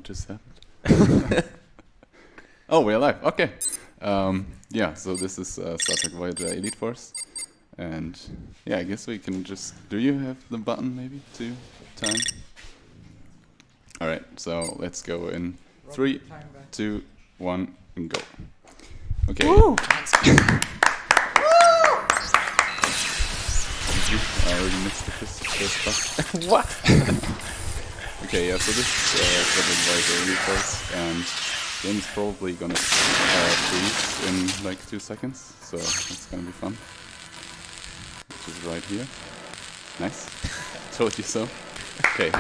What just happened? Oh, we're live. Okay. Yeah, so this is Star Trek Voyager Elite Force. And yeah, I guess we can just... Do you have the button maybe to time? Alright, so let's go in 3, 2, 1, and go. Okay. Woo! I already missed the first part. What? Okay, yeah, so this is Star Trek Voyager Elite Force, and the game is probably gonna freeze in like 2 seconds, so it's gonna be fun. Which is right here. Nice. Told you so. Okay.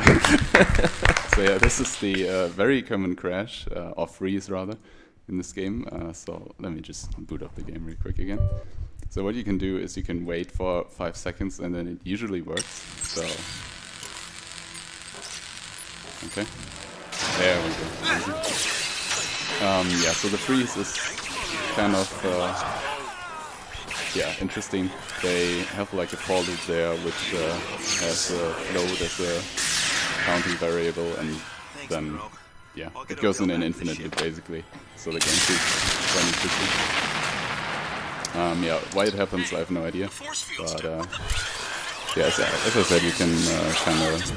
So yeah, this is the very common crash, or freeze rather, in this game. So let me just boot up the game real quick again. So what you can do is you can wait for 5 seconds and then it usually works. So, okay. There we go. Yeah, so the freeze is kind of yeah, interesting. They have like a for loop there which has a float as a counting variable, and then yeah, it goes in an infinite loop basically. So the game keeps running quickly. Yeah, why it happens I have no idea, but yeah, as I said, you can kind of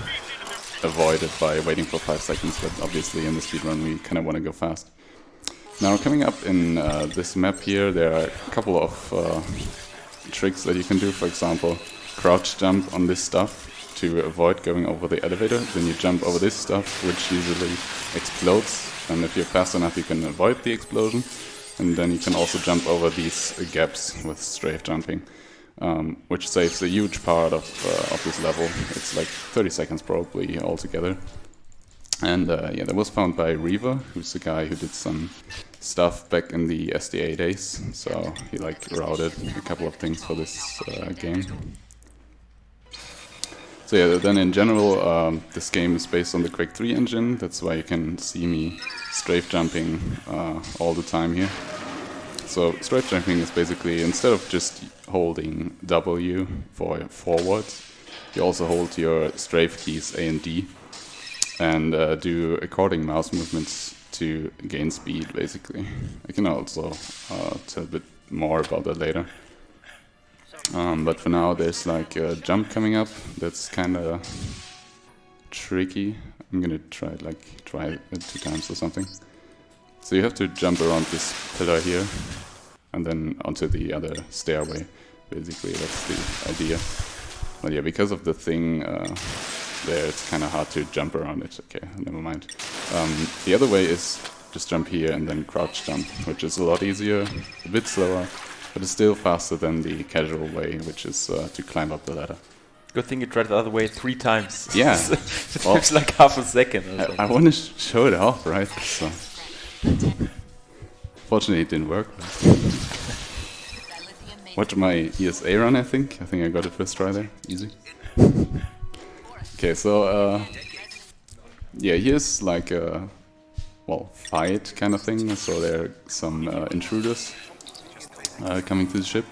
avoid it by waiting for 5 seconds, but obviously in the speedrun we kind of want to go fast. Now coming up in this map here, there are a couple of tricks that you can do. For example, crouch jump on this stuff to avoid going over the elevator, then you jump over this stuff which usually explodes, and if you're fast enough you can avoid the explosion. And then you can also jump over these gaps with strafe jumping, which saves a huge part of this level. It's like 30 seconds probably altogether. And yeah, that was found by Reaver, who's the guy who did some stuff back in the SDA days. So he like routed a couple of things for this game. So yeah, then in general, this game is based on the Quake 3 engine. That's why you can see me strafe jumping all the time here. So strafe jumping is basically, instead of just holding W for forward, you also hold your strafe keys A and D and do according mouse movements to gain speed basically. I can also tell a bit more about that later. But for now there's like a jump coming up that's kinda tricky. I'm gonna try it 2 times or something. So you have to jump around this pillar here and then onto the other stairway. Basically that's the idea. But yeah, because of the thing there, it's kinda hard to jump around it. Okay, never mind. The other way is just jump here and then crouch jump, which is a lot easier, a bit slower, but it's still faster than the casual way, which is to climb up the ladder. Good thing you tried the other way 3 times. Yeah. It takes like half a second. I want to show it off, right? So. Fortunately it didn't work. Watch my ESA run, I think. I think I got it first try there. Easy. Okay, so yeah, here's like a, well, fight kind of thing. So there are some intruders coming to the ship,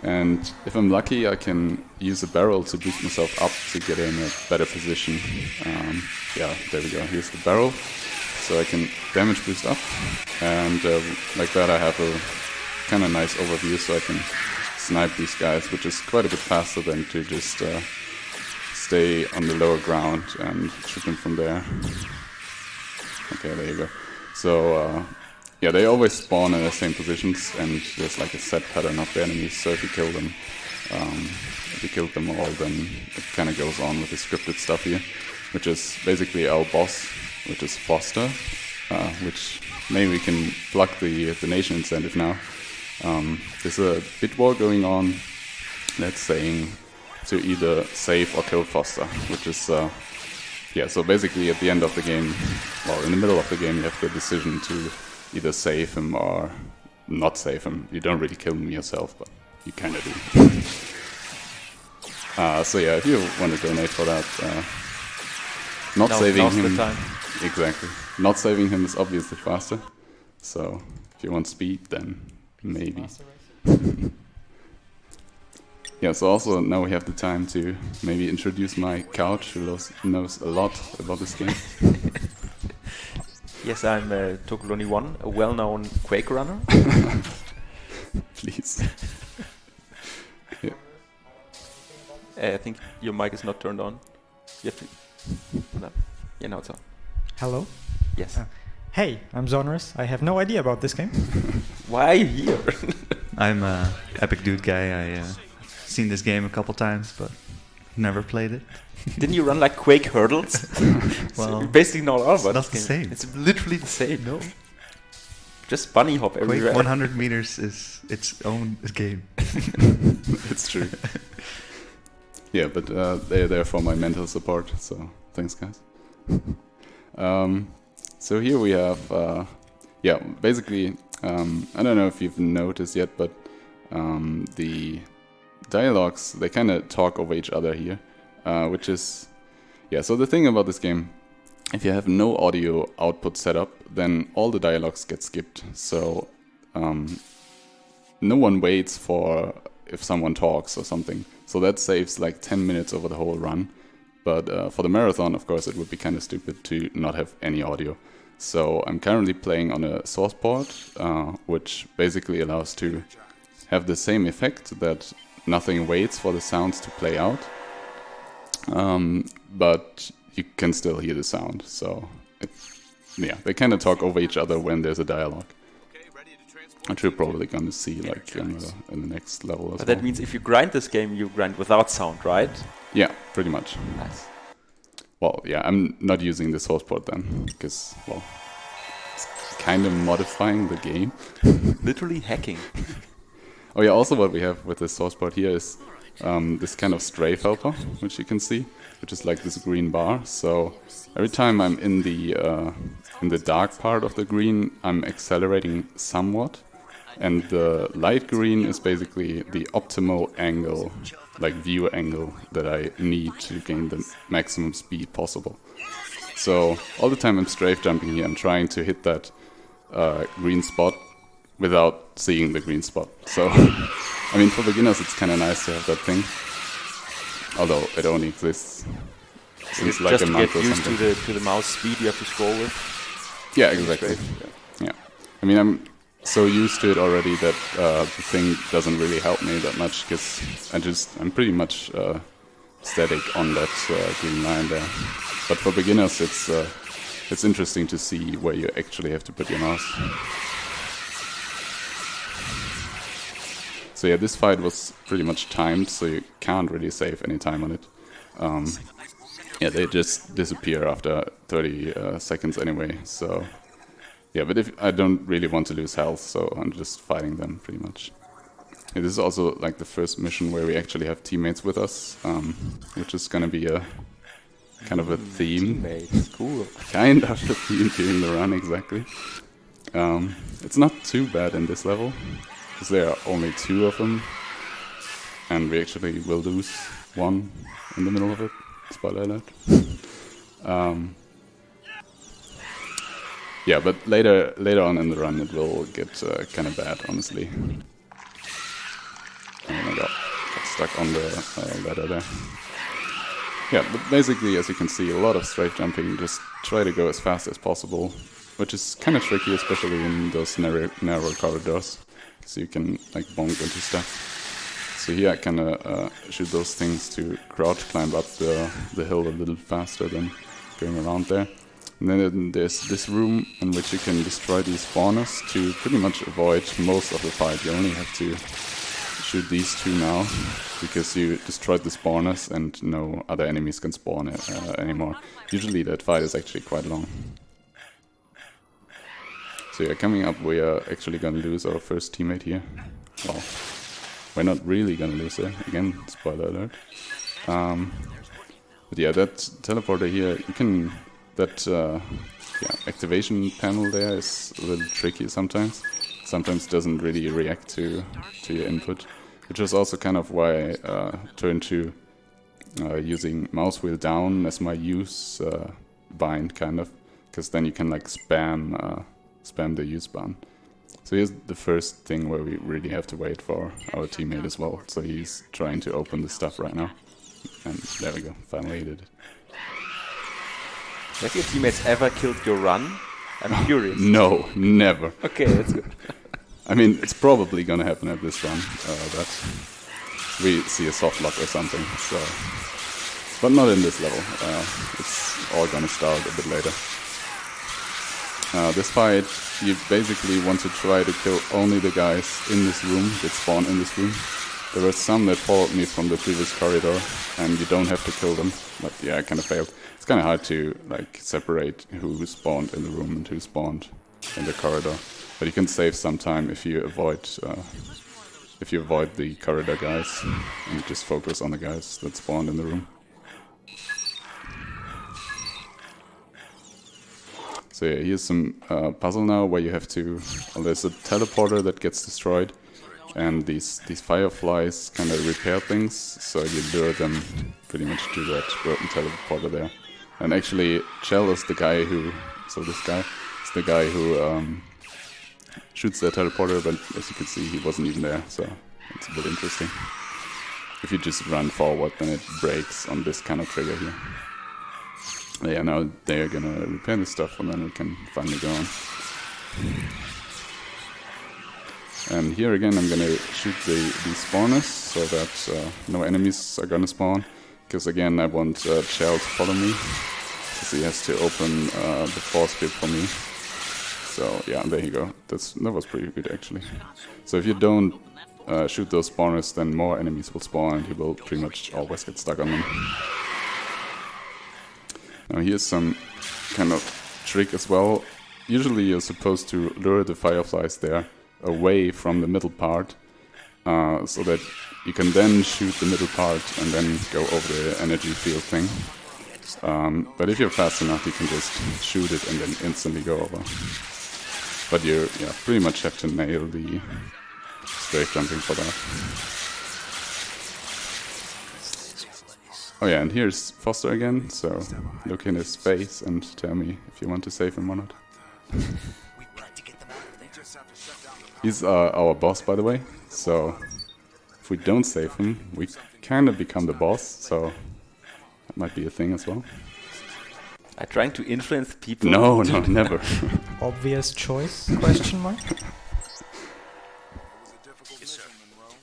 and if I'm lucky I can use a barrel to boost myself up to get in a better position. Yeah, there we go, here's the barrel, so I can damage boost up, and like that I have a kind of nice overview, so I can snipe these guys, which is quite a bit faster than to just stay on the lower ground and shoot them from there. Okay, there you go. So yeah, they always spawn in the same positions, and there's like a set pattern of the enemies, so if you kill them, if you killed them all, then it kind of goes on with the scripted stuff here, which is basically our boss, which is Foster, which maybe we can plug the nation incentive now. There's a bit war going on that's saying to either save or kill Foster, which is, yeah, so basically at the end of the game, well, in the middle of the game, you have the decision to either save him or not save him. You don't really kill him yourself, but you kind of do. So yeah, if you want to donate for that, not saving him, the time. Exactly. Not saving him is obviously faster. So if you want speed, then maybe. Yeah. So also now we have the time to maybe introduce my couch, who knows a lot about this game. Yes, I'm Tokuloni1, a well-known Quake runner. Please. Yeah. I think your mic is not turned on. You have to... No. Yeah, now it's on. Hello. Yes. Hey, I'm Zonorous. I have no idea about this game. Why are you here? I'm Epic Dude Guy. I've seen this game a couple times, but never played it. Didn't you run like Quake hurdles? Well, so you basically know all about it's not this the game. same. It's literally the same. No. Just bunny hop Quake everywhere. 100 meters is its own game. It's true. Yeah, but they're there for my mental support, so thanks, guys. So here we have, yeah, basically, I don't know if you've noticed yet, but the dialogues, they kind of talk over each other here, which is, yeah, so the thing about this game, if you have no audio output set up, then all the dialogues get skipped. So no one waits for if someone talks or something. So that saves like 10 minutes over the whole run. But for the marathon, of course, it would be kind of stupid to not have any audio. So I'm currently playing on a source port, which basically allows to have the same effect that nothing waits for the sounds to play out. But you can still hear the sound. So yeah, they kind of talk over each other when there's a dialogue. Which we're probably going to see like in the next level as But well. that means if you grind this game, you grind without sound, right? Yeah, pretty much. Nice. Well, yeah, I'm not using the source port then, because, well, it's kind of modifying the game. Literally hacking. Oh yeah, also what we have with the source port here is this kind of strafe helper, which you can see, which is like this green bar. So every time I'm in the dark part of the green, I'm accelerating somewhat. And the light green is basically the optimal angle, like view angle, that I need to gain the maximum speed possible. So all the time I'm strafe jumping here, I'm trying to hit that green spot without seeing the green spot. So, I mean, for beginners it's kind of nice to have that thing, although it only exists since like just a to month get or used something. to the mouse speed you have to scroll with. Yeah, exactly. Yeah. I mean, I'm so used to it already that the thing doesn't really help me that much, because I'm pretty much static on that green line there. But for beginners, it's interesting to see where you actually have to put your mouse. So yeah, this fight was pretty much timed, so you can't really save any time on it. Yeah, they just disappear after 30 seconds anyway, so... Yeah, but if I don't really want to lose health, so I'm just fighting them pretty much. Yeah, this is also like the first mission where we actually have teammates with us, which is gonna be a kind of a theme. Teammates, cool. Kind of a theme during the run, exactly. It's not too bad in this level, because there are only 2 of them, and we actually will lose one in the middle of it. Spoiler alert. Yeah, but later on in the run it will get kind of bad, honestly. Oh my god, got stuck on the ladder there. Yeah, but basically, as you can see, a lot of strafe jumping. Just try to go as fast as possible, which is kind of tricky, especially in those narrow corridors, so you can like bonk into stuff. So here I kind of shoot those things to crouch climb up the hill a little faster than going around there. And then there's this room in which you can destroy these spawners to pretty much avoid most of the fight. You only have to shoot these 2 now, because you destroyed the spawners and no other enemies can spawn anymore. Usually that fight is actually quite long. So yeah, coming up we are actually gonna lose our first teammate here. Well, we're not really gonna lose her. Again, spoiler alert. But yeah, that teleporter here, you can... That activation panel there is a little tricky sometimes. Sometimes doesn't really react to your input, which is also kind of why I turned to using mouse wheel down as my use bind, kind of, because then you can like spam the use button. So here's the first thing where we really have to wait for our teammate as well. So he's trying to open the stuff right now, and there we go. Finally he did it. Have your teammates ever killed your run? I'm curious. No, never. Okay, that's good. I mean, it's probably gonna happen at this run, that we see a soft lock or something, so... But not in this level, it's all gonna start a bit later. This fight, you basically want to try to kill only the guys in this room that spawn in this room. There were some that followed me from the previous corridor, and you don't have to kill them, but yeah, I kinda failed. It's kinda hard to like separate who spawned in the room and who spawned in the corridor. But you can save some time if you avoid the corridor guys and just focus on the guys that spawned in the room. So yeah, here's some puzzle now where you have to... Well, there's a teleporter that gets destroyed, and these fireflies kind of repair things, so you lure them pretty much to that broken teleporter there. And actually, Chell is the guy who... So this guy is the guy who shoots the teleporter, but as you can see, he wasn't even there, so it's a bit interesting. If you just run forward, then it breaks on this kind of trigger here. Yeah, now they're gonna repair this stuff and then we can finally go on. And here again I'm gonna shoot these spawners so that no enemies are gonna spawn. Because again I want Chell to follow me, because he has to open the force field for me. So yeah, there you go. That was pretty good actually. So if you don't shoot those spawners, then more enemies will spawn and you will pretty much always get stuck on them. Now here's some kind of trick as well. Usually you're supposed to lure the fireflies there away from the middle part, so that you can then shoot the middle part and then go over the energy field thing. But if you're fast enough, you can just shoot it and then instantly go over. But you pretty much have to nail the strafe jumping for that. Oh yeah, and here's Foster again, so look in his face and tell me if you want to save him or not. He's our boss, by the way, so if we don't save him, we kind of become the boss, so that might be a thing as well. I'm trying to influence people. No, never. Obvious choice? Question mark?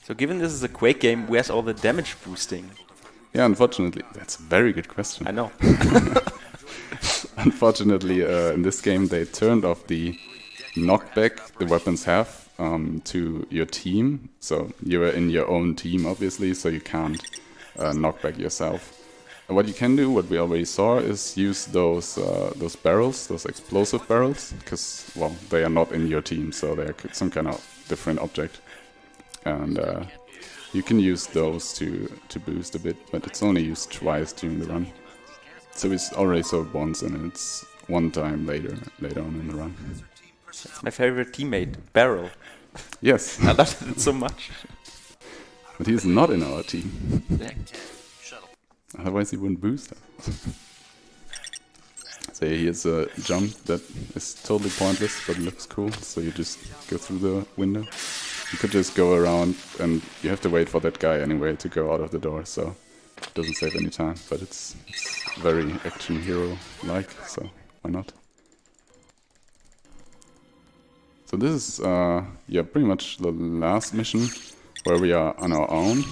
So given this is a Quake game, where's all the damage boosting? Yeah, unfortunately, that's a very good question. I know. Unfortunately, in this game they turned off the knockback the weapons have to your team. So you're in your own team, obviously, so you can't knock back yourself. And what you can do, what we already saw, is use those barrels, those explosive barrels, because, well, they are not in your team, so they're some kind of different object. And you can use those to boost a bit, but it's only used twice during the run. So we already saw it once, and it's one time later on in the run. That's my favorite teammate, Barrel. Yes. I love it so much. But he's not in our team. Yeah. Otherwise he wouldn't boost us. So here's a jump that is totally pointless, but looks cool. So you just go through the window. You could just go around, and you have to wait for that guy anyway to go out of the door, so it doesn't save any time. But it's very action hero-like, so why not? So this is pretty much the last mission where we are on our own.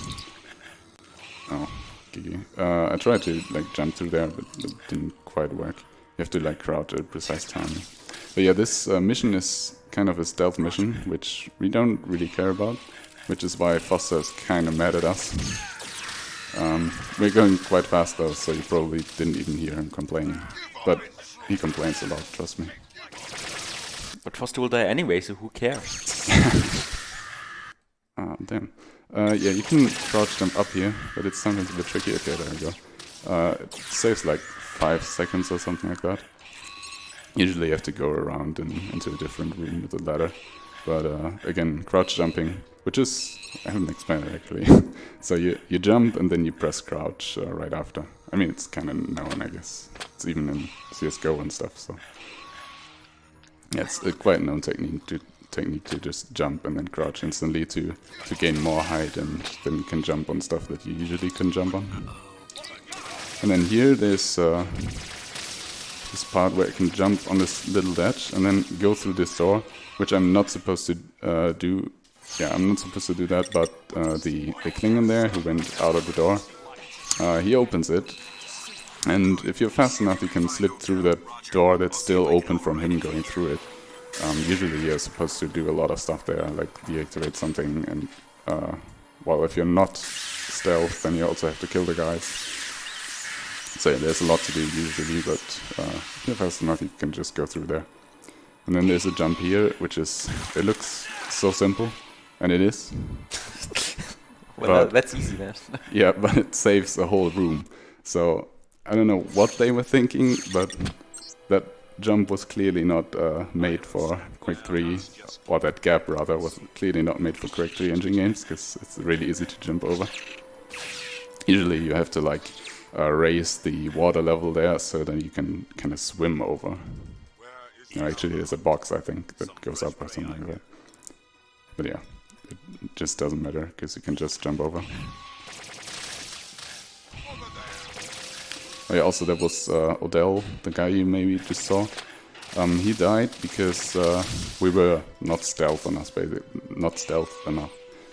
Oh, GG. I tried to jump through there, but it didn't quite work. You have to crouch at a precise time. But yeah, this mission is kind of a stealth mission, which we don't really care about, which is why Foster is kind of mad at us. We're going quite fast though, so you probably didn't even hear him complaining. But he complains a lot, trust me. But Foster will die anyway, so who cares? Ah, damn. Yeah, you can crouch jump up here, but it's sometimes a bit tricky. Okay, there we go. It saves 5 seconds or something like that. Usually you have to go around into a different room with a ladder. But again, crouch jumping, which is... I haven't explained it actually. So you jump and then you press crouch right after. I mean, it's kind of known, I guess. It's even in CSGO and stuff, so... Yeah, it's a quite known technique to just jump and then crouch instantly to gain more height, and then you can jump on stuff that you usually couldn't jump on. And then here there's this part where I can jump on this little ledge and then go through this door, which I'm not supposed to do. Yeah, I'm not supposed to do that, but the Klingon there, who went out of the door, he opens it. And if you're fast enough, you can slip through that door that's still open from him going through it. Usually you're supposed to do a lot of stuff there, like deactivate something, and well, if you're not stealth, then you also have to kill the guys. So yeah, there's a lot to do usually, but if you're fast enough, you can just go through there. And then there's a jump here, which is, it looks so simple, and it is. Well, that's easy, man. Yeah, but it saves a whole room. So I don't know what they were thinking, but that jump was clearly not made for Quake 3, or that gap rather was clearly not made for Quake 3 engine games, because it's really easy to jump over. Usually you have to like raise the water level there so that you can kind of swim over. Actually there's a box, I think, that goes up or something like that. But yeah, it just doesn't matter, because you can just jump over. Oh yeah, also there was Odell, the guy you maybe just saw. He died because we were not stealth enough,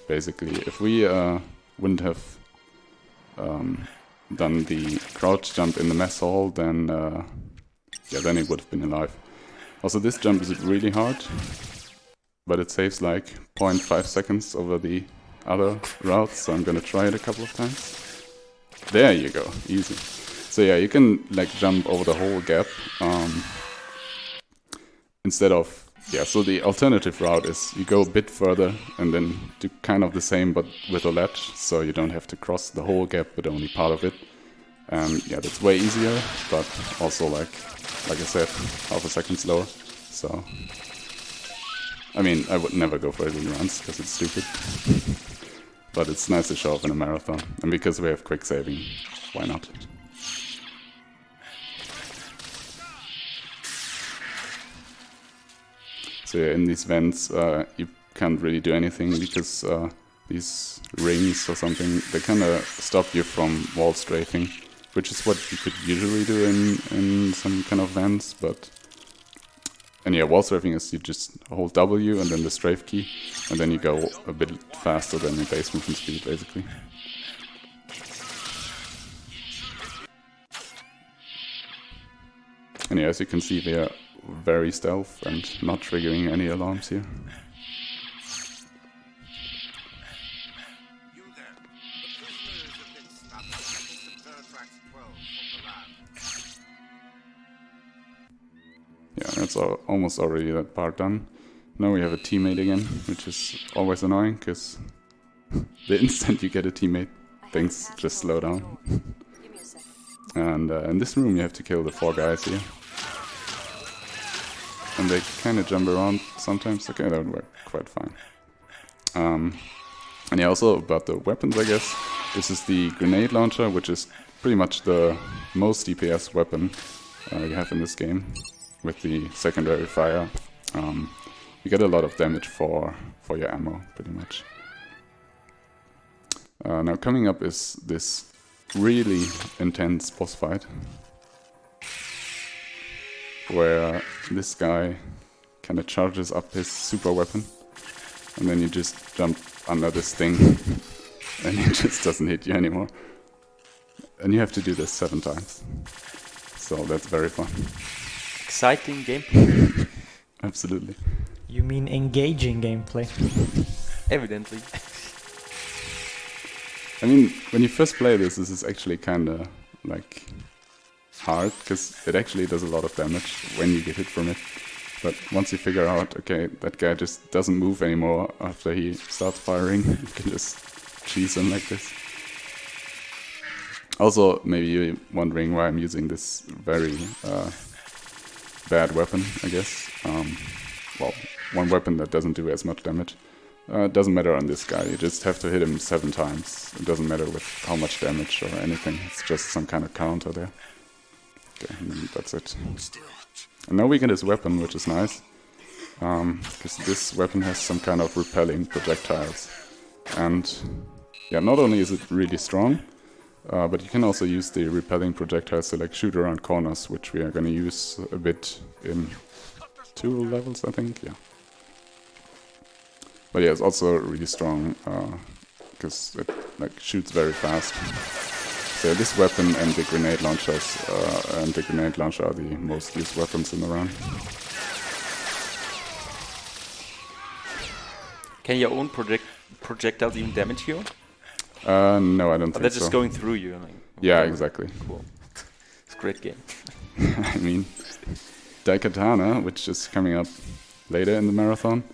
basically. If we wouldn't have done the crouch jump in the mess hall, then yeah, then he would have been alive. Also, this jump is really hard, but it saves like 0.5 seconds over the other routes, so I'm gonna try it a couple of times. There you go, easy. So yeah, you can like jump over the whole gap instead of, yeah, so the alternative route is you go a bit further and then do kind of the same but with a ledge, so you don't have to cross the whole gap but only part of it. And yeah, that's way easier, but also like I said, half a second slower. So I mean, I would never go for it in runs because it's stupid. But it's nice to show off in a marathon, and because we have quick saving, why not? So yeah, in these vents, you can't really do anything because these rings or something, they kind of stop you from wall strafing, which is what you could usually do in some kind of vents, but... And yeah, wall strafing is you just hold W and then the strafe key, and then you go a bit faster than your base movement speed, basically. And yeah, as you can see, we are very stealth and not triggering any alarms here. Yeah, that's almost already that part done. Now we have a teammate again, which is always annoying, because the instant you get a teammate, things just slow down. And in this room you have to kill the 4 guys here. And they kind of jump around sometimes. Okay, that would work quite fine. And yeah, also about the weapons, I guess. This is the grenade launcher, which is pretty much the most DPS weapon you have in this game. With the secondary fire, you get a lot of damage for your ammo, pretty much. Now coming up is this really intense boss fight, where this guy kind of charges up his super weapon, and then you just jump under this thing, and it just doesn't hit you anymore. And you have to do this 7 times, so that's very fun. Exciting gameplay. Absolutely. You mean engaging gameplay? Evidently. I mean, when you first play this is actually kind of like hard, because it actually does a lot of damage when you get hit from it. But once you figure out, okay, that guy just doesn't move anymore after he starts firing, you can just cheese him like this. Also, maybe you're wondering why I'm using this very bad weapon, I guess. Well, one weapon that doesn't do as much damage. It doesn't matter on this guy, you just have to hit him 7 times. It doesn't matter with how much damage or anything, it's just some kind of counter there. Okay, and that's it. And now we get his weapon, which is nice. Because this weapon has some kind of repelling projectiles. And yeah, not only is it really strong, But you can also use the repelling projectiles to like shoot around corners, which we are going to use a bit in 2 levels, I think. Yeah. But yeah, it's also really strong because it like shoots very fast. So this weapon and the grenade launchers and the grenade launcher are the most used weapons in the round. Can your own projectiles even damage you? No, I don't Or think they're just so. going through you. Like, Yeah, exactly. Cool. It's a great game. I mean, Daikatana, which is coming up later in the marathon,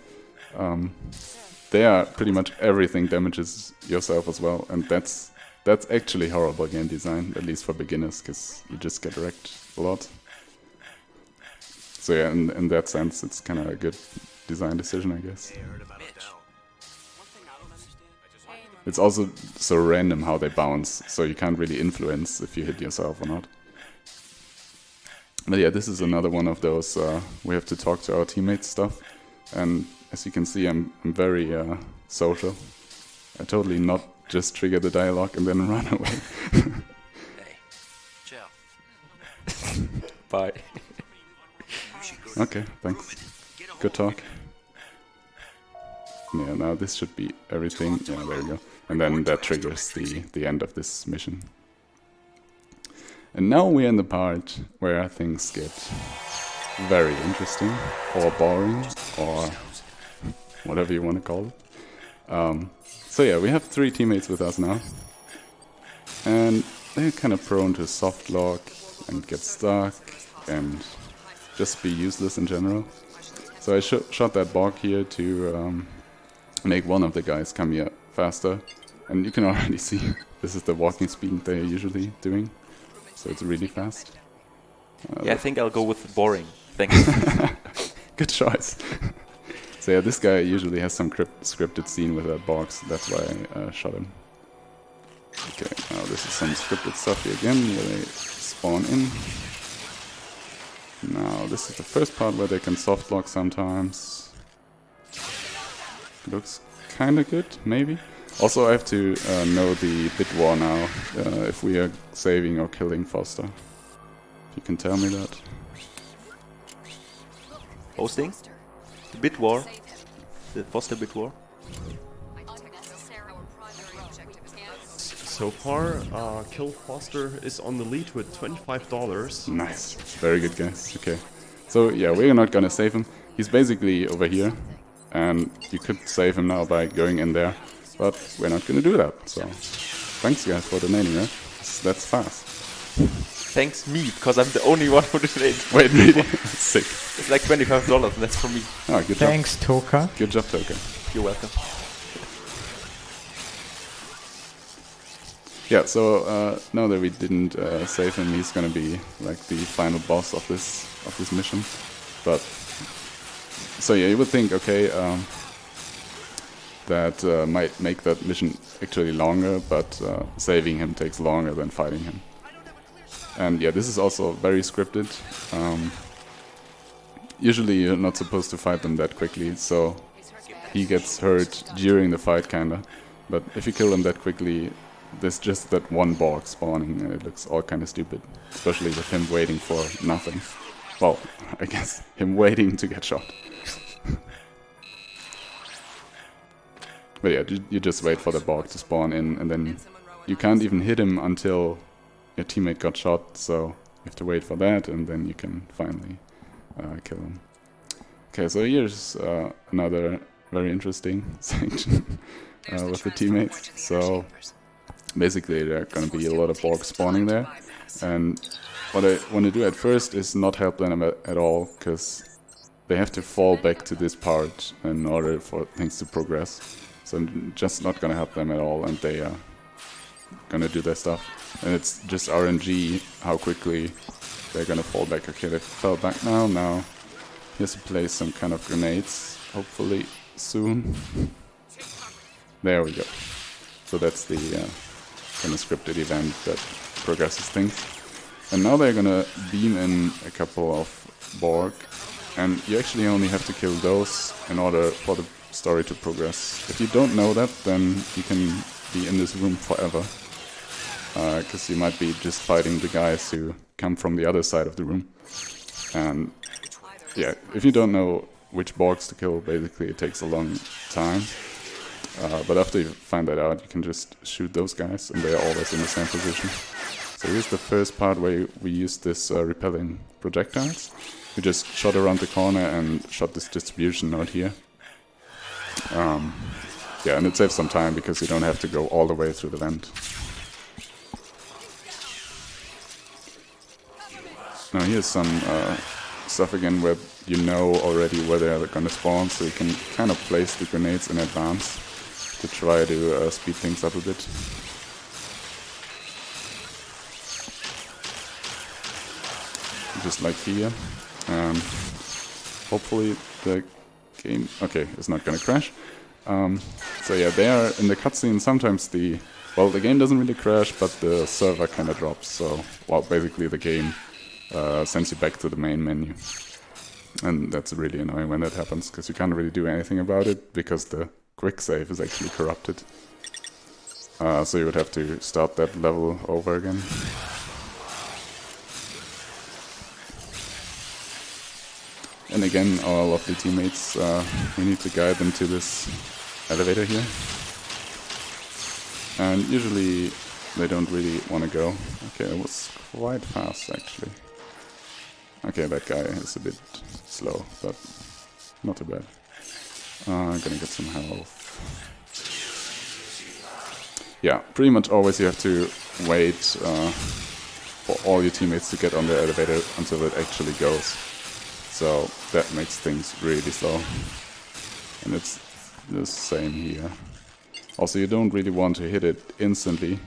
they are pretty much everything damages yourself as well, and that's actually horrible game design, at least for beginners, because you just get wrecked a lot. So yeah, in that sense, it's kind of a good design decision, I guess. It's also so random how they bounce, so you can't really influence if you hit yourself or not. But yeah, this is another one of those we have to talk to our teammates stuff, and as you can see, I'm very social. I totally not just trigger the dialogue and then run away. Hey, chill. Bye. Okay, thanks. Good talk. Yeah, now this should be everything. Yeah, there we go. And then that triggers the end of this mission. And now we're in the part where things get very interesting, or boring, or whatever you want to call it. So yeah, we have 3 teammates with us now. And they're kind of prone to soft lock and get stuck and just be useless in general. So I shot that bog here to make one of the guys come here faster. And you can already see this is the walking speed they're usually doing. So it's really fast. Yeah, I think I'll go with boring. Thanks. Good choice. So yeah, this guy usually has some scripted scene with that box. That's why I shot him. Okay, now this is some scripted stuff here again, where they spawn in. Now this is the first part where they can soft lock sometimes. Looks kinda good, maybe. Also I have to know the bit war now, if we are saving or killing Foster. If you can tell me that. Hosting? The bit war? The Foster bit war? So far, Kill Foster is on the lead with $25. Nice. Very good, guys. Okay. So yeah, we're not gonna save him. He's basically over here. And you could save him now by going in there. But we're not gonna do that. So thanks guys for donating, right? That's fast. Thanks me, because I'm the only one who donated. Wait, really? Sick. It's like $25 and that's for me. Oh, good Thanks, Toka. job. Good job, Toka. You're welcome. Yeah, so now that we didn't save him, he's gonna be like the final boss of this mission. But so yeah, you would think, okay, that might make that mission actually longer, but saving him takes longer than fighting him. And yeah, this is also very scripted. Usually you're not supposed to fight them that quickly, so he gets hurt during the fight kinda. But if you kill him that quickly, there's just that one Borg spawning and it looks all kinda stupid. Especially with him waiting for nothing. Well, I guess him waiting to get shot. But yeah, you just wait for the Borg to spawn in, and then you can't even hit him until your teammate got shot, so you have to wait for that, and then you can finally kill him. Okay, so here's another very interesting section with the teammates. So basically there are going to be a lot of Borg spawning there, and what I want to do at first is not help them at all, because they have to fall back to this part in order for things to progress. So I'm just not gonna help them at all, and they are gonna do their stuff. And it's just RNG how quickly they're gonna fall back. Okay, they fell back now. Now he has to place some kind of grenades, hopefully soon. There we go. So that's the kind of scripted event that progresses things. And now they're gonna beam in a couple of Borg, and you actually only have to kill those in order for the story to progress. If you don't know that, then you can be in this room forever. because you might be just fighting the guys who come from the other side of the room. And yeah, if you don't know which Borgs to kill, basically it takes a long time. But after you find that out, you can just shoot those guys, and they are always in the same position. So here's the first part where we used this repelling projectiles. We just shot around the corner and shot this distribution node here. Yeah, and it saves some time because you don't have to go all the way through the vent. Now here's some stuff again where you know already where they're gonna spawn, so you can kind of place the grenades in advance to try to speed things up a bit. Just like here. Hopefully the game... Okay, it's not gonna crash. So yeah, they are in the cutscene. Sometimes the game doesn't really crash, but the server kind of drops. So, well, basically the game sends you back to the main menu. And that's really annoying when that happens, because you can't really do anything about it, because the quick save is actually corrupted. So you would have to start that level over again. And again, our lovely teammates, we need to guide them to this elevator here. And usually they don't really want to go. Okay, it was quite fast actually. Okay, that guy is a bit slow, but not too bad. I'm gonna get some health. Yeah, pretty much always you have to wait for all your teammates to get on the elevator until it actually goes. So that makes things really slow. And it's the same here. Also, you don't really want to hit it instantly,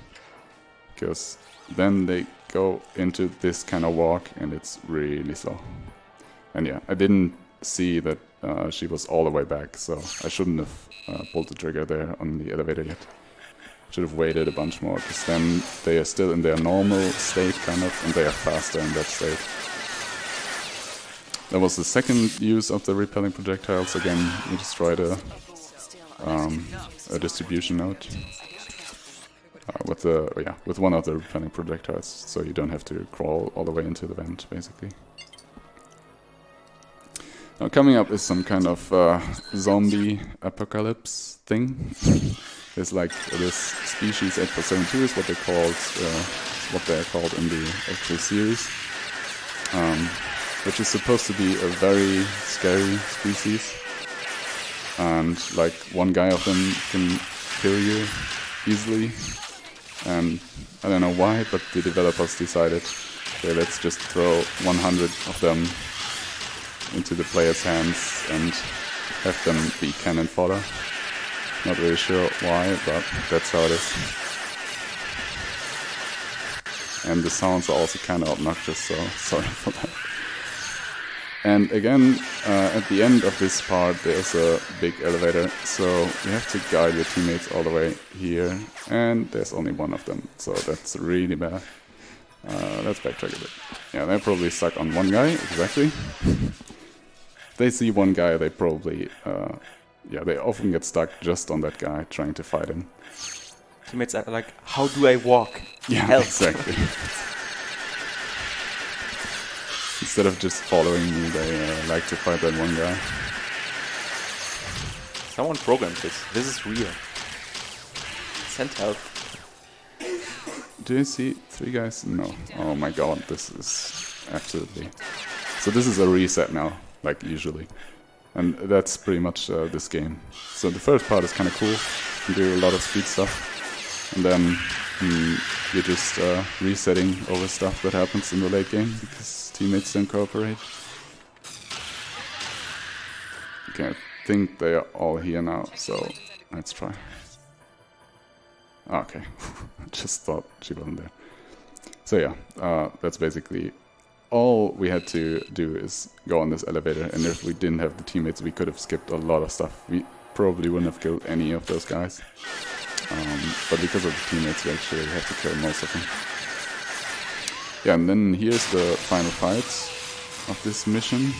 because then they go into this kind of walk and it's really slow. And yeah, I didn't see that she was all the way back, so I shouldn't have pulled the trigger there on the elevator yet. Should have waited a bunch more, because then they are still in their normal state, kind of, and they are faster in that state. That was the second use of the repelling projectiles. Again, we destroyed a distribution node with one of the repelling projectiles, so you don't have to crawl all the way into the vent, basically. Now coming up is some kind of zombie apocalypse thing. There's like this species 8472 is what they are called in the actual series, which is supposed to be a very scary species. And like one guy of them can kill you easily, and I don't know why, but the developers decided, okay, let's just throw 100 of them into the player's hands and have them be cannon fodder. Not really sure why, but that's how it is. And the sounds are also kind of obnoxious, so sorry for that. And again, at the end of this part there's a big elevator, so you have to guide your teammates all the way here, and there's only one of them, so that's really bad. Let's backtrack a bit. Yeah, they're probably stuck on one guy, exactly. If they see one guy, they probably, they often get stuck just on that guy, trying to fight him. Teammates are like, how do I walk? Yeah, Help. exactly. Instead of just following me, they like to fight that one guy. Someone programmed this. This is real. Send help. Do you see 3 guys? No. Oh my god, this is absolutely... So this is a reset now, like usually. And that's pretty much this game. So the first part is kind of cool. You can do a lot of speed stuff. And then you're just resetting over stuff that happens in the late game, because teammates don't cooperate. Okay, I think they are all here now, so let's try. Okay, I just thought she wasn't there. So yeah, that's basically all we had to do, is go on this elevator, and if we didn't have the teammates we could have skipped a lot of stuff. We probably wouldn't have killed any of those guys. But because of the teammates we actually have to kill most of them. Yeah, and then here's the final fight of this mission.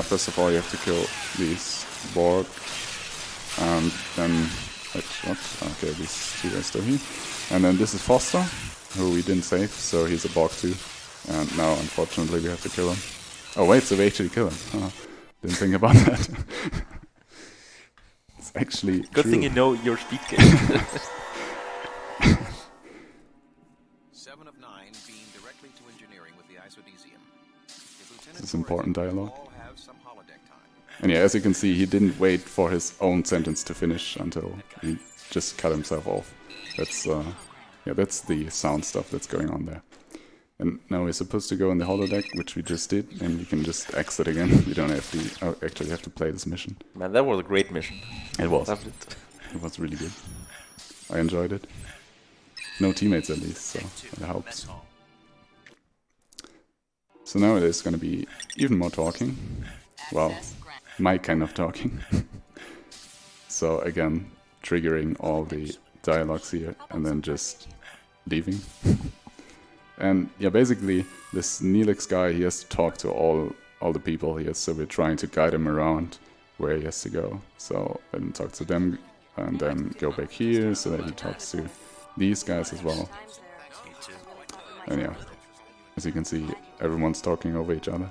First of all, you have to kill these Borg, and then what? Okay, these two are still here. And then this is Foster, who we didn't save, so he's a Borg too. And now, unfortunately, we have to kill him. Oh wait, so we actually kill him. Didn't think about that. It's actually Good true. thing you know your speed game. 7 of 9 beam directly to engineering with the isodesium. This is important dialogue. All have some holodeck time. And yeah, as you can see, he didn't wait for his own sentence to finish until he just cut himself off. That's yeah, that's the sound stuff that's going on there. And now we're supposed to go in the holodeck, which we just did, and we can just exit again. We don't have to actually have to play this mission. Man, that was a great mission. It was. Loved it. It was really good. I enjoyed it. No teammates at least, so that helps. So now it is going to be even more talking. Well, my kind of talking. So again, triggering all the dialogues here and then just leaving. And yeah, basically this Neelix guy, he has to talk to all the people here, so we're trying to guide him around where he has to go. So then talk to them and then go back here so that he talks to these guys as well. And yeah, as you can see, everyone's talking over each other.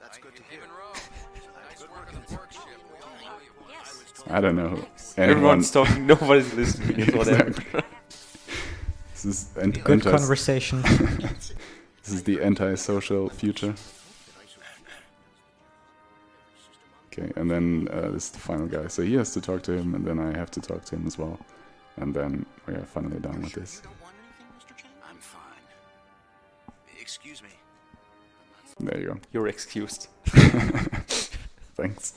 That's good to hear. Nice work on the work ship. We all know you. I don't know. Everyone's talking, nobody's listening. It's whatever. Exactly. This is Good conversation. This is the anti-social future. Okay, and then this is the final guy. So he has to talk to him, and then I have to talk to him as well. And then we are finally done with this. I'm fine. Excuse me. There you go. You're excused. Thanks.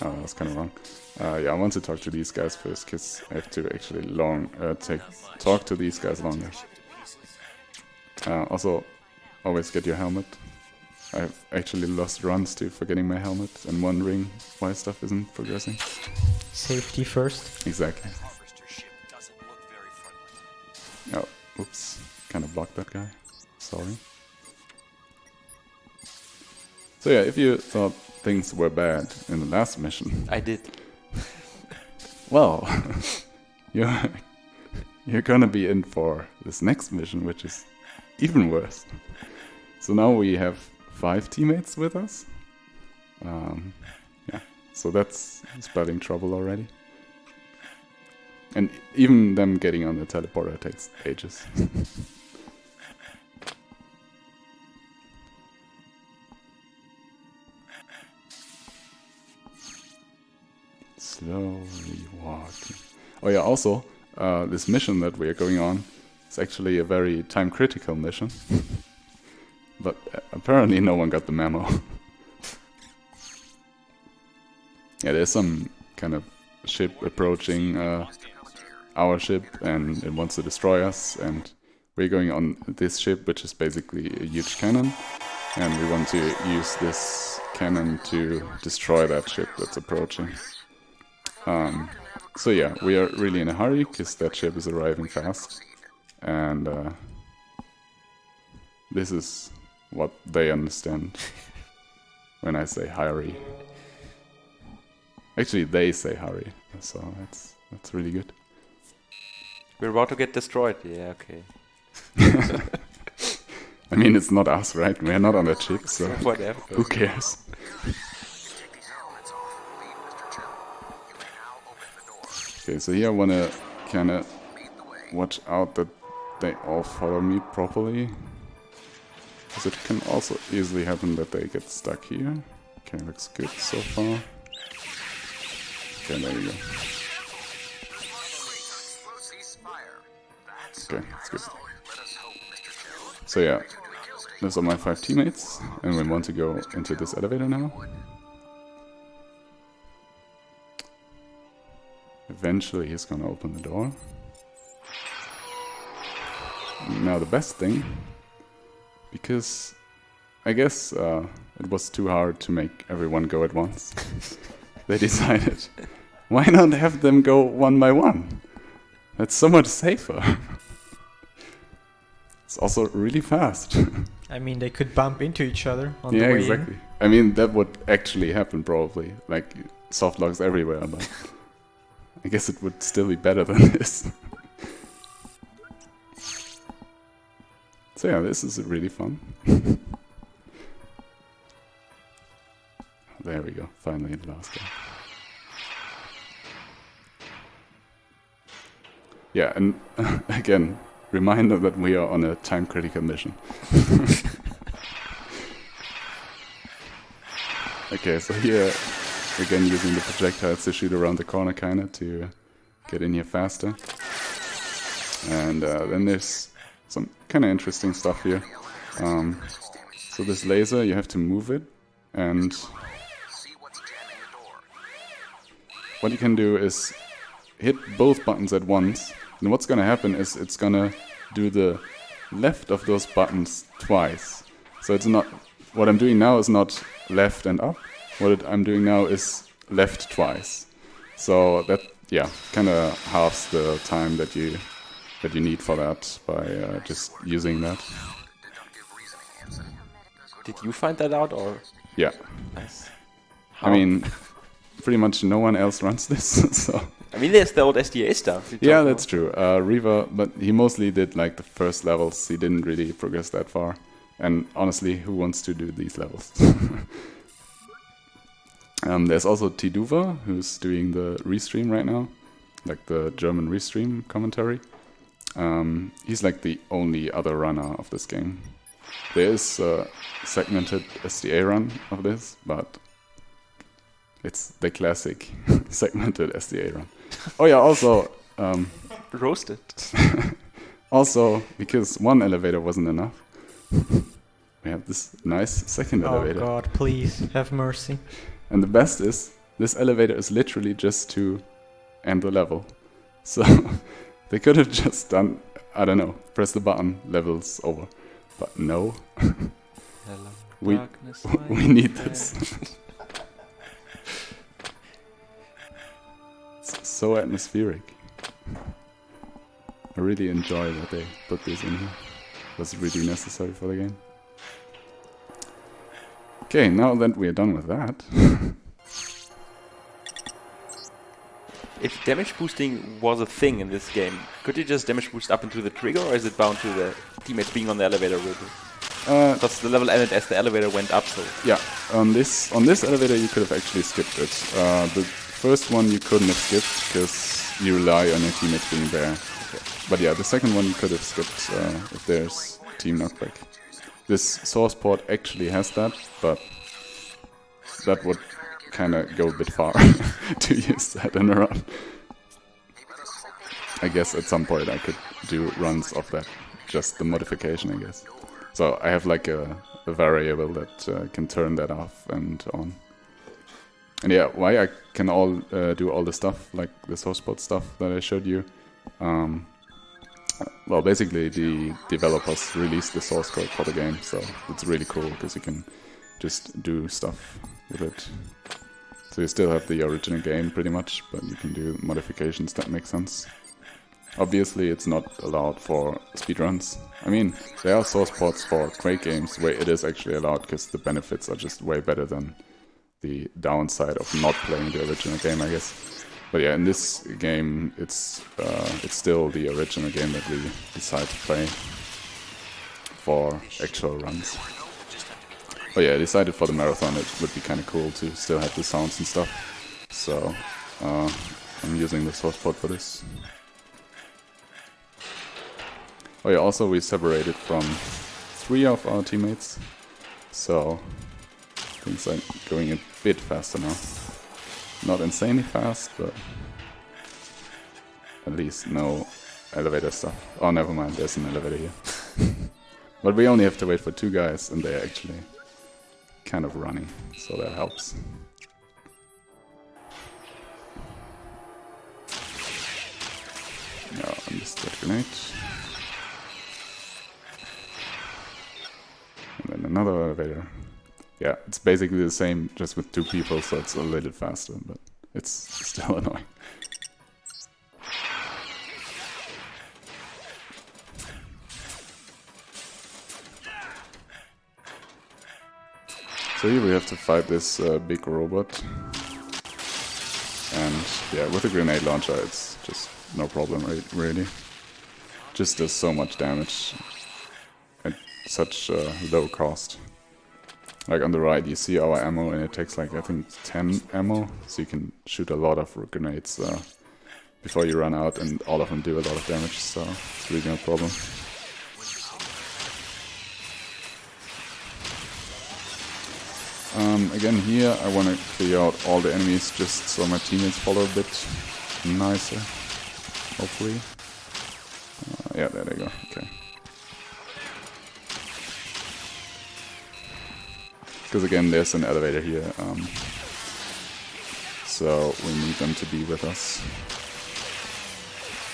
Oh, that was kind of wrong. Yeah, I want to talk to these guys first, because I have to actually talk to these guys longer. Also, always get your helmet. I've actually lost runs to forgetting my helmet and wondering why stuff isn't progressing. Safety first. Exactly. Oh, oops. Kind of blocked that guy. Sorry. So yeah, if you thought things were bad in the last mission, I did. well, you're gonna be in for this next mission, which is even worse. So now we have 5 teammates with us. Yeah, so that's spelling trouble already. And even them getting on the teleporter takes ages. Slowly walking. Oh yeah, also, this mission that we are going on is actually a very time-critical mission. But apparently no one got the memo. Yeah, there's some kind of ship approaching our ship, and it wants to destroy us, and we're going on this ship, which is basically a huge cannon, and we want to use this cannon to destroy that ship that's approaching. So yeah, we are really in a hurry, because that ship is arriving fast, and this is what they understand when I say hurry. Actually, they say hurry, so that's really good. We're about to get destroyed. Yeah, okay. I mean, it's not us, right? We're not on that ship, so Whatever. who cares? Okay, so here I wanna kinda watch out that they all follow me properly. Because it can also easily happen that they get stuck here. Okay, looks good so far. Okay, there you go. Okay, that's good. So yeah, those are my 5 teammates, and we want to go into this elevator now. Eventually he's gonna open the door. Now the best thing, because I guess it was too hard to make everyone go at once. They decided, why not have them go one by one? That's so much safer. It's also really fast. I mean, they could bump into each other on the Yeah, way exactly. I mean, that would actually happen probably. Like, soft locks everywhere, but I guess it would still be better than this. So yeah, this is really fun. There we go, finally the last game. Yeah, and again, reminder that we are on a time-critical mission. Okay, so here, again using the projectiles to shoot around the corner kinda to get in here faster. And then there's some kinda interesting stuff here. So this laser, you have to move it, and what you can do is hit both buttons at once, and what's gonna happen is it's gonna do the left of those buttons twice. So it's not, what I'm doing now is not left and up, I'm doing now is left twice. So that, yeah, kinda halves the time that you need for that by just using that. Did you find that out, or? Yeah. Nice. I mean, pretty much no one else runs this, so... I mean, there's the old SDA stuff. Yeah, that's true. Reaver, but he mostly did like the first levels. He didn't really progress that far. And honestly, who wants to do these levels? There's also Tiduva, who's doing the restream right now, like the German restream commentary. He's like the only other runner of this game. There is a segmented SDA run of this, but it's the classic segmented SDA run. Oh yeah, also... roasted. Also, because one elevator wasn't enough, we have this nice second elevator. Oh god, please, have mercy. And the best is, this elevator is literally just to end the level. So, they could have just done, I don't know, press the button, level's over. But no. Hello, we darkness, we need this. It's so atmospheric. I really enjoy that they put this in here. It was really necessary for the game. Okay, now that we're done with that. If damage boosting was a thing in this game, could you just damage boost up into the trigger, or is it bound to the teammates being on the elevator with it? Because the level ended as the elevator went up, so... Yeah, on this elevator you could have actually skipped it. The first one you couldn't have skipped because you rely on your teammates being there. Okay. But yeah, the second one you could have skipped if there's team knockback. This source port actually has that, but that would kind of go a bit far to use that in a run. I guess at some point I could do runs of that, just the modification, I guess. So I have like a variable that can turn that off and on. And yeah, why I can do all the stuff, like the source port stuff that I showed you. Well, basically the developers released the source code for the game, so it's really cool because you can just do stuff with it. So you still have the original game pretty much, but you can do modifications that make sense. Obviously it's not allowed for speedruns. I mean, there are source ports for great games where it is actually allowed because the benefits are just way better than the downside of not playing the original game, I guess. But yeah, in this game, it's still the original game that we decide to play for actual runs. But yeah, I decided for the marathon it would be kind of cool to still have the sounds and stuff. So I'm using the source port for this. Oh yeah, also we separated from 3 of our teammates. So things are going a bit faster now. Not insanely fast, but at least no elevator stuff. Oh, never mind, there's an elevator here. But we only have to wait for 2 guys, and they're actually kind of running, so that helps. No, I missed that grenade. And then another elevator. Yeah, it's basically the same, just with 2 people, so it's a little faster, but it's still annoying. So here we have to fight this big robot. And yeah, with a grenade launcher it's just no problem really. Just does so much damage at such low cost. Like on the right you see our ammo and it takes like I think 10 ammo, so you can shoot a lot of grenades before you run out, and all of them do a lot of damage, so it's really no problem. Again here I want to clear out all the enemies just so my teammates follow a bit nicer, hopefully. Yeah, there they go, okay. Because again there's an elevator here, so we need them to be with us.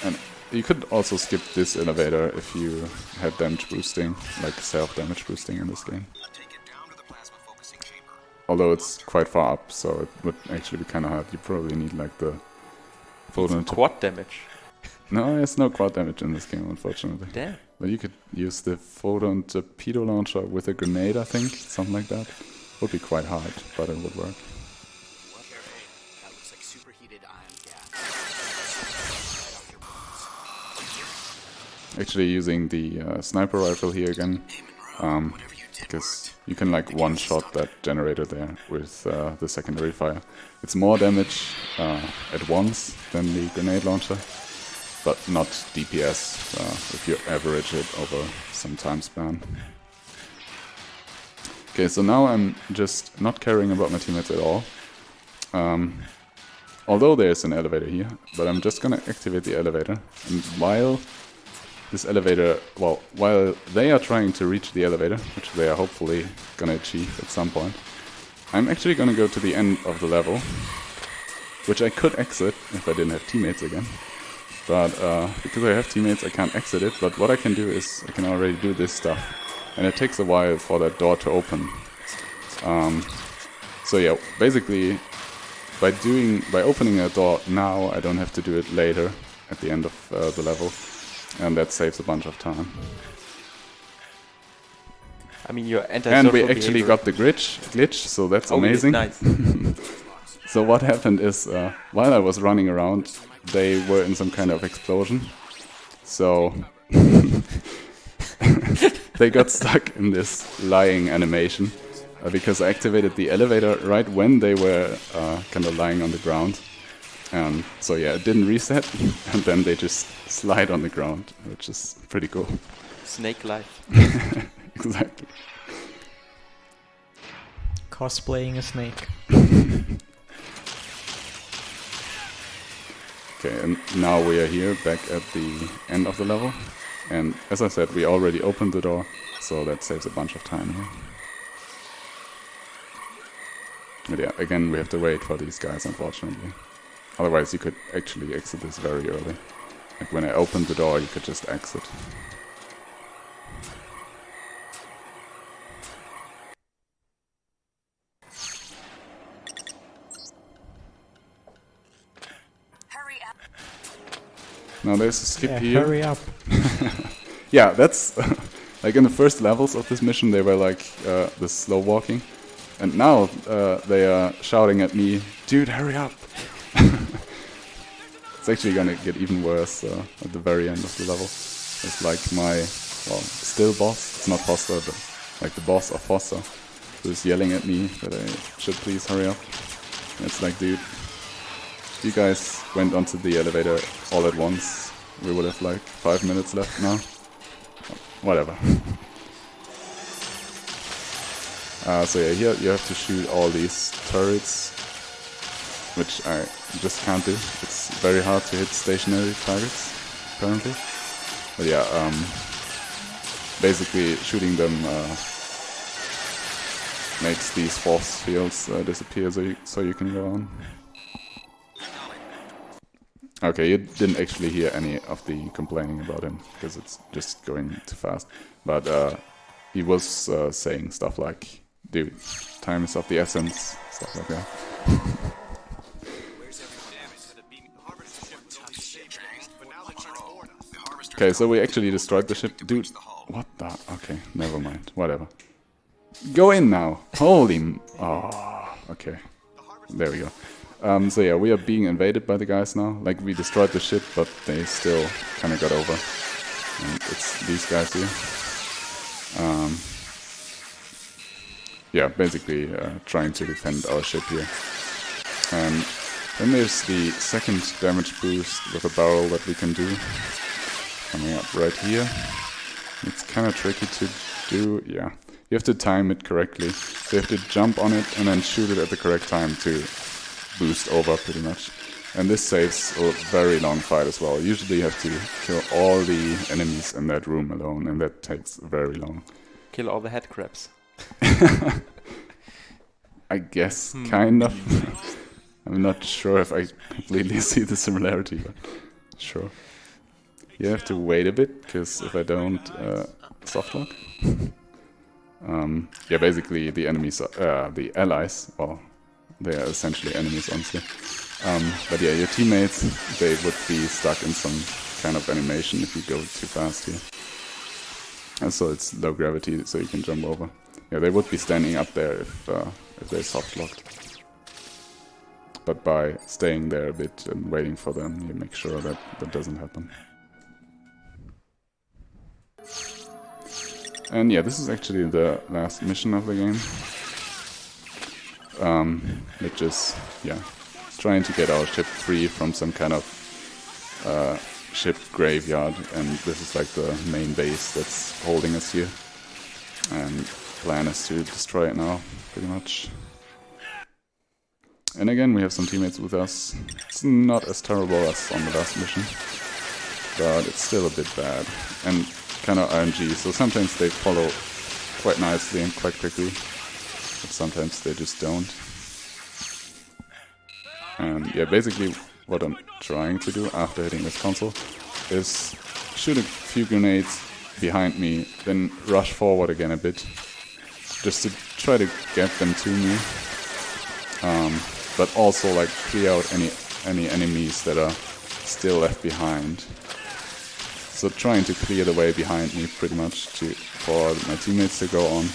And you could also skip this elevator if you had damage boosting, like self-damage boosting in this game. Although it's quite far up, so it would actually be kind of hard. You probably need like the photon quad damage. No, there's no quad damage in this game, unfortunately. Damn. But you could use the photon torpedo launcher with a grenade, I think, something like that. Would be quite hard, but it would work. Actually using the sniper rifle here again, because you can like one-shot that generator there with the secondary fire. It's more damage at once than the grenade launcher, but not DPS if you average it over some time span. Okay, so now I'm just not caring about my teammates at all. Although there's an elevator here, but I'm just gonna activate the elevator, and while this elevator, well, while they are trying to reach the elevator, which they are hopefully gonna achieve at some point, I'm actually gonna go to the end of the level, which I could exit if I didn't have teammates again. But because I have teammates I can't exit it, but what I can do is I can already do this stuff. And it takes a while for that door to open. So yeah, basically by opening a door now I don't have to do it later at the end of the level. And that saves a bunch of time. I mean, your and we actually got the glitch, so that's amazing. Nice. So what happened is, while I was running around, they were in some kind of explosion. So they got stuck in this lying animation because I activated the elevator right when they were kind of lying on the ground. So yeah, it didn't reset, and then they just slide on the ground, which is pretty cool. Snake life. Exactly. Cosplaying a snake. Okay, and now we are here, back at the end of the level. And as I said, we already opened the door, so that saves a bunch of time here. But yeah, again, we have to wait for these guys, unfortunately. Otherwise, you could actually exit this very early. Like when I opened the door, you could just exit. Hurry up. Now there's a skip Yeah, here. hurry up. Yeah, that's like in the first levels of this mission, they were like the slow walking. And now they are shouting at me, dude, hurry up! It's actually gonna get even worse at the very end of the level. It's like my, well, still boss. It's not Foster, but like the boss of Foster, who's yelling at me that I should please hurry up. And it's like, dude, if you guys went onto the elevator all at once, we would have like 5 minutes left now. Whatever. So yeah, here you have to shoot all these turrets, which I just can't do. It's very hard to hit stationary targets, apparently. But yeah, basically shooting them makes these force fields disappear so you can go on. Okay, you didn't actually hear any of the complaining about him, because it's just going too fast. But he was saying stuff like, dude, time is of the essence, stuff like that. Okay, so we actually destroyed the ship. Dude, what the? Okay, never mind, whatever. Go in now. Oh, okay. There we go. So yeah, we are being invaded by the guys now. Like, we destroyed the ship, but they still kind of got over. And it's these guys here. Yeah, basically trying to defend our ship here. And then there's the second damage boost with a barrel that we can do. Coming up right here. It's kind of tricky to do, yeah. You have to time it correctly. So you have to jump on it and then shoot it at the correct time to boost over pretty much. And this saves a very long fight as well. Usually you have to kill all the enemies in that room alone, and that takes very long. Kill all the head crabs. I guess, kind of. I'm not sure if I completely see the similarity, but sure. You have to wait a bit, because if I don't softlock... yeah, basically the enemies, the allies, well, they are essentially enemies, honestly. But yeah, your teammates, they would be stuck in some kind of animation if you go too fast here. And so it's low gravity, so you can jump over. Yeah, they would be standing up there if they're soft-locked. But by staying there a bit and waiting for them, you make sure that that doesn't happen. And yeah, this is actually the last mission of the game. Which is, yeah, trying to get our ship free from some kind of ship graveyard. And this is like the main base that's holding us here. And plan is to destroy it now, pretty much. And again, we have some teammates with us. It's not as terrible as on the last mission, but it's still a bit bad. And kind of RNG, so sometimes they follow quite nicely and quite quickly, but sometimes they just don't. And yeah, basically what I'm trying to do after hitting this console is shoot a few grenades behind me, then rush forward again a bit, just to try to get them to me, but also like clear out any enemies that are still left behind. So trying to clear the way behind me pretty much for my teammates to go on,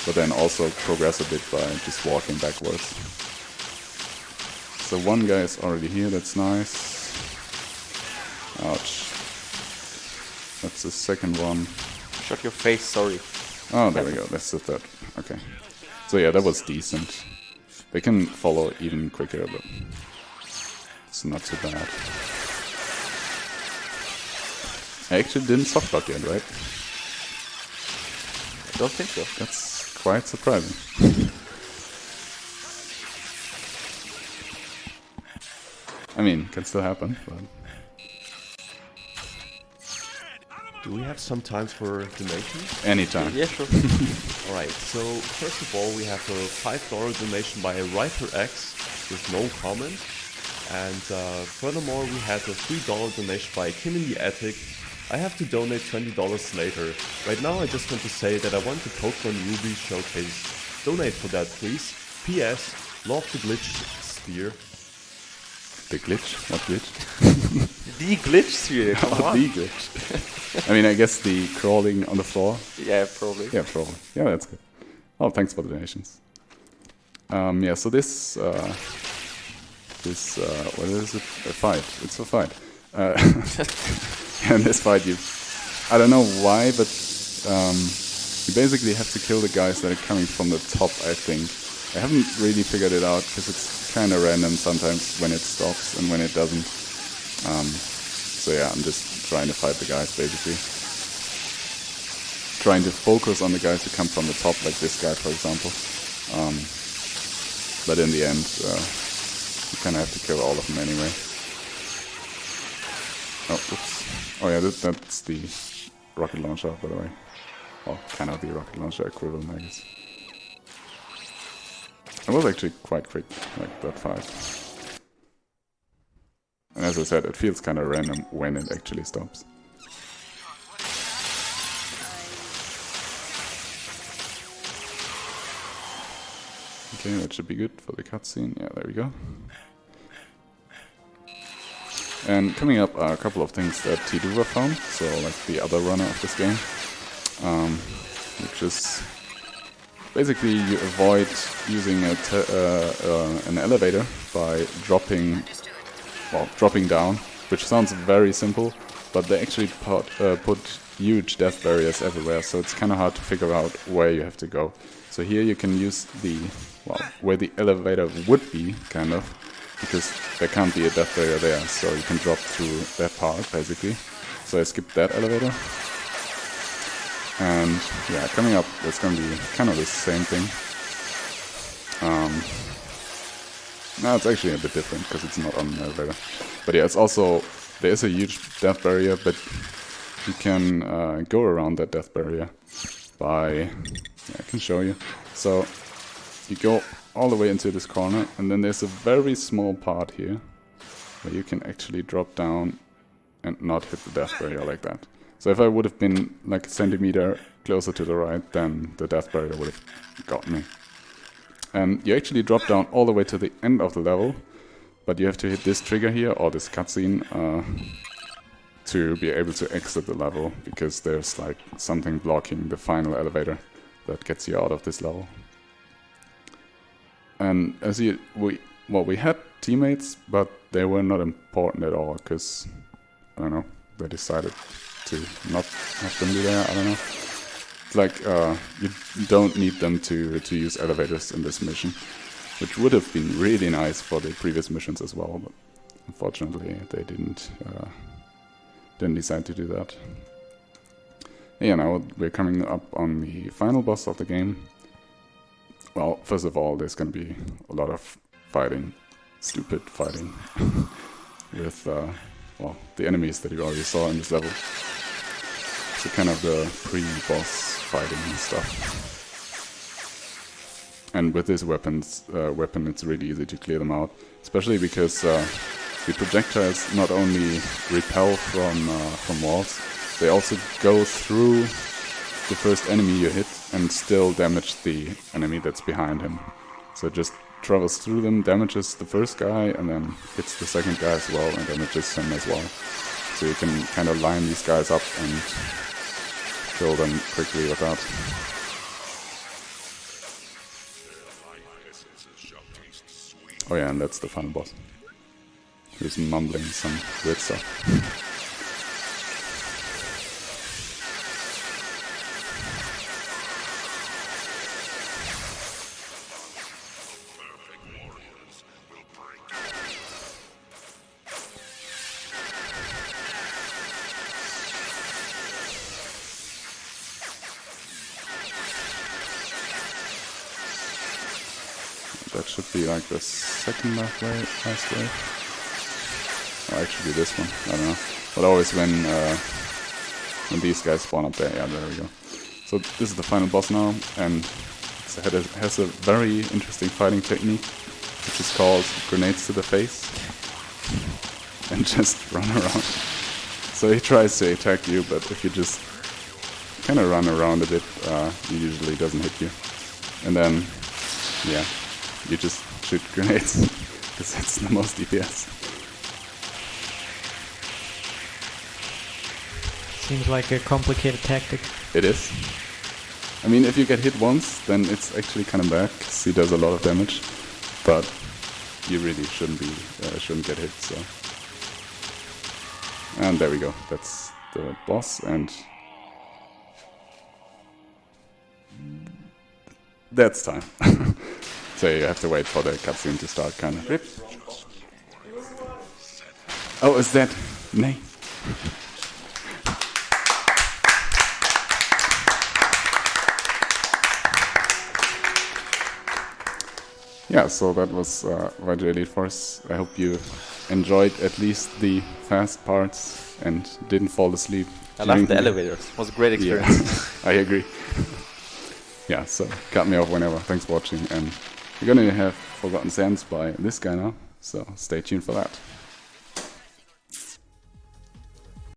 but then also progress a bit by just walking backwards. So one guy is already here, that's nice. Ouch. That's the second one. Shot your face, sorry. Oh, there we go, that's the third. Okay. So yeah, that was decent. They can follow even quicker, but it's not too bad. I actually didn't softlock yet, right? I don't think so. That's quite surprising. I mean, can still happen, but... Do we have some time for donations? Anytime. Yeah, sure. Alright, so first of all we have a $5 donation by Riper X with no comment. And furthermore we had a $3 donation by Kim in the Attic. I have to donate $20 later. Right now I just want to say that I want the Pokemon Ruby showcase. Donate for that please. P.S. Love the glitch sphere. The glitch? What glitch? The glitch sphere, come Oh, on. the glitch. I mean, I guess the crawling on the floor. Yeah, probably. Yeah, probably. Yeah, that's good. Oh, thanks for the donations. Yeah, so this, what is it? A fight. It's a fight. In this fight, I don't know why, but you basically have to kill the guys that are coming from the top, I think. I haven't really figured it out, because it's kind of random sometimes when it stops and when it doesn't. So yeah, I'm just trying to fight the guys, basically. Trying to focus on the guys who come from the top, like this guy, for example. But in the end, you kind of have to kill all of them anyway. Oh, oops. Oh yeah, that's the rocket launcher, by the way. Well, kind of the rocket launcher equivalent, I guess. It was actually quite quick, like that fight. And as I said, it feels kind of random when it actually stops. Okay, that should be good for the cutscene. Yeah, there we go. And coming up are a couple of things that Tiduva found, so like the other runner of this game, which is basically you avoid using an elevator by dropping down, which sounds very simple, but they actually put huge death barriers everywhere, so it's kind of hard to figure out where you have to go. So here you can use where the elevator would be, kind of, because there can't be a death barrier there, so you can drop through that part, basically. So I skipped that elevator. And yeah, coming up, it's going to be kind of the same thing. No, it's actually a bit different because it's not on an elevator. But yeah, it's also, there is a huge death barrier, but you can go around that death barrier by, yeah, I can show you. So you go all the way into this corner, and then there's a very small part here where you can actually drop down and not hit the death barrier like that. So if I would have been like a centimeter closer to the right, then the death barrier would have got me. And you actually drop down all the way to the end of the level, but you have to hit this trigger here, or this cutscene, to be able to exit the level, because there's like something blocking the final elevator that gets you out of this level. And as we had teammates, but they were not important at all, because, I don't know, they decided to not have them be there, I don't know. It's like, you don't need them to use elevators in this mission, which would have been really nice for the previous missions as well, but unfortunately they didn't decide to do that. Yeah, now we're coming up on the final boss of the game. Well, first of all, there's going to be a lot of fighting, stupid fighting, with the enemies that you already saw in this level. So kind of the pre-boss fighting and stuff. And with this weapon, it's really easy to clear them out, especially because the projectiles not only repel from walls, they also go through the first enemy you hit and still damage the enemy that's behind him. So it just travels through them, damages the first guy, and then hits the second guy as well and damages him as well. So you can kind of line these guys up and kill them quickly with that. Oh yeah, and that's the final boss. He's mumbling some weird stuff. That should be like the second last wave. Or actually this one, I don't know. But always when these guys spawn up there, yeah, there we go. So this is the final boss now, and it has a very interesting fighting technique, which is called grenades to the face. And just run around. So he tries to attack you, but if you just kind of run around a bit, he usually doesn't hit you. And then, yeah, you just shoot grenades, because that's the most DPS. Seems like a complicated tactic. It is. I mean, if you get hit once, then it's actually kind of bad, because he does a lot of damage. But you really shouldn't get hit, so. And there we go, that's the boss, and that's time. So you have to wait for the cutscene to start, kind of. Rip. Oh, is that? Nay. Yeah, so that was Voyager Elite Force. I hope you enjoyed at least the fast parts and didn't fall asleep. I loved the elevators. It was a great experience. Yeah, I agree. Yeah, so cut me off whenever. Thanks for watching. And we're going to have Forgotten Sands by this guy now, so stay tuned for that.